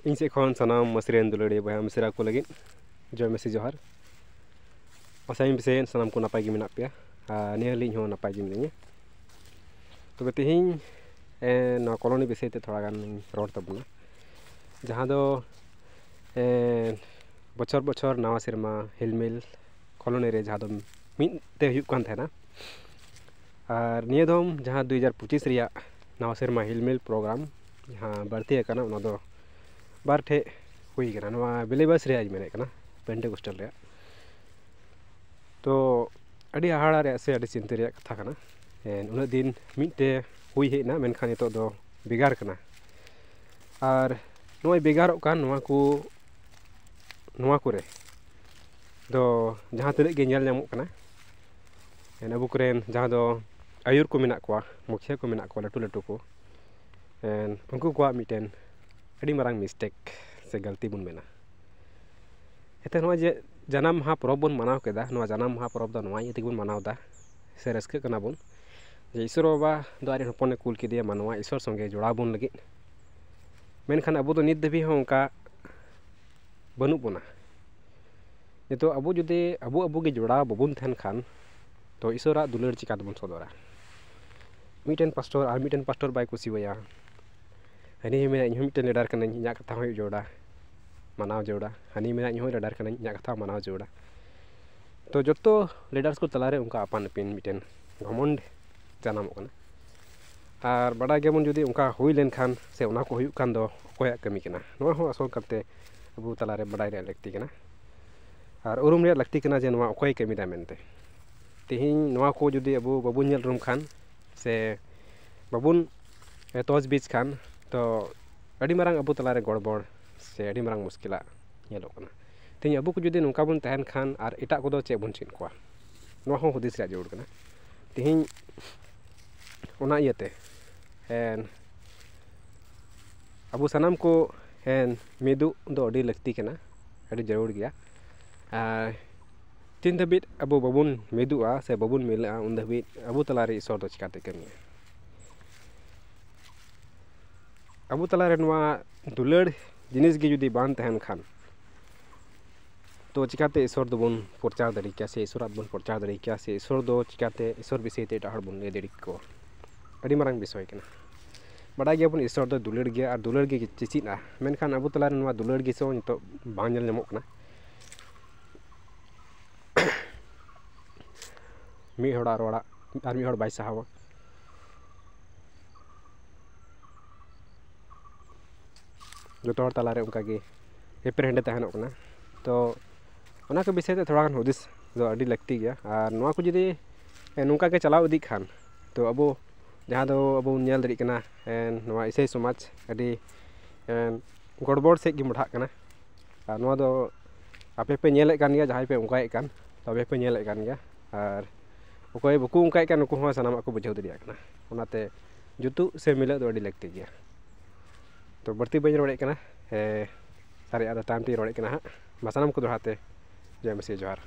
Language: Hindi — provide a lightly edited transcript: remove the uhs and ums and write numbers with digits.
इन से खन सानाम मसरेन दुलड़ी बया मिसरा को लगे जय मेसी जोहार असाइन से सानाम को नापाय गे मेना पे निहली हो नापाय गे मिनिया तो तेहिं ना कॉलोनी विषय ते थोड़ा गान रोड तबना जहाँ दो बचर बचर नवा सेरमा हिलमिल कॉलोनी रे जहाँ दो मिद ते हुयुग कान थाना और निया दम जहाँ 2025 रिया नवा सेरमा हिलमिल प्रोग्राम जहाँ बढ़ती है ना दो बार ठे हुई कना नवा बिलीवर्स रे आज मेने कना पेंटेकोस्टल रे तो अड़ी हाड़ा रे से अड़ी चिंता रे कथा कना उन दिन मिटे हुई हेना मेनखान नितो दो बेगार कना और नोय बेगारों कान नोवा को रे दो जहाँ तने गे नेल नामो कना अबु कोरेन जहाँ दो आयुर को मेना कोआ मुखिया को मेना कोआ लटू लटू को उनको कोआ मिटेन अड़ी मारांग मिस्टेक से गलती बुन मेना एते नोआ जे जन्म महा परब बुन मनाव केदा नोआ जन्म महा परब दा नोआ इते बुन मनावदा से रस्के कना बुन जे ईश्वर बाबा दो आरे हपने कुल किदिया मानवा ईश्वर संगे जोड़ा बुन लगी मेनखान अबु दो नित दबी हो उनका बनु बुना नितो अबु जुदे अबु गे जोड़ा बबुन थन खान तो ईश्वरा दुलर चिका दबुन सदरा मिटेन पास्टर बाय कुसिवया हनी मेना इन मिटेन लेडर कना इना कथा हो जोड़ा मनाव जोड़ा हनी मेना इन लेडर कना इना कथा मनाव जोड़ा तो जतो लीडर्स को तलारे उनका अपन पिन मिटेन घमंड जानाम कना और बड़ा गेमन जुदी उनका हुई लेन खान से उना को हुयुग कान दो कोया कमी कना नोआ हो असल करते अबु तलारे बड़ाई रे लगती कना और उरुम रे लगती कना जे नोआ ओकोय कमी दा मेनते तेहिं नोआ को जुदी अबु बाबुन नेल रूम खान से बाबुन तोज बीच खान तो अड़ी मारंग अबु तलारे गड़बड़ से अड़ी मारंग मुश्किला नेलो कना तेहिं अबु को जुदी नोंका बुन तहन खान और एटा को दो चे बुन चिन कोआ नोआ हो हुदिस रे जरूर कना तेहिं ओना इयते अबु सनाम को मिदु दो अड़ी लगती कना अड़ी जरूर गया तीन दबित अबु बाबुन मिदुआ से बाबुन मिला उन दबित अबु तलारे ईश्वर दो चिकाते कमी अबु तलारे नोआ दुलड़ जिनिस गे जुदी बान तहन खान तो चिकाते ईश्वर दो बुन प्रचार दड़ी क्या से ईश्वर बुन प्रचार दड़ी क्या से ईश्वर दो चिकाते ईश्वर विषय ते एटा बुन ले दड़ी को अड़ी मारंग विषय कना बड़ा गया बुन ईश्वर दो दुलड़ गया और दुलड़ गे चिचिना मेनखान अबु तलारे नोआ दुलड़ गे सो नितो बांग नेल नामो कना मी हड़ा रोड़ा और मी हड़ बाय सहावा जो तोड़ तलारे उनका गे एपर हेंडे तहनो कना तो ओना के विषय ते थोड़ा गान हुदिस दो अड़ी लगती गया और नोआ को जुदी नुका के चलाव इदी खान तो अबु जहाँ दो अबु नेल दड़ी कना नोआ ईसाई समाज अड़ी गड़बड़ से गे मुढ़ा कना और नोआ दो आपे पे नेले कान गया जहाँ पे उनकाए कान तबे पे नेले कान गया और ओकोय बकु उनकाए कान नुकु हो सनामा को बुझाव दड़िया कना ओनाते जुतु से मिले दो अड़ी लगती गया तो बढ़ती बज रोड़े कना सारे आदा टाइम ती रोड़े कना हाँ मसानम को दोहाते जय मसीह जोहार।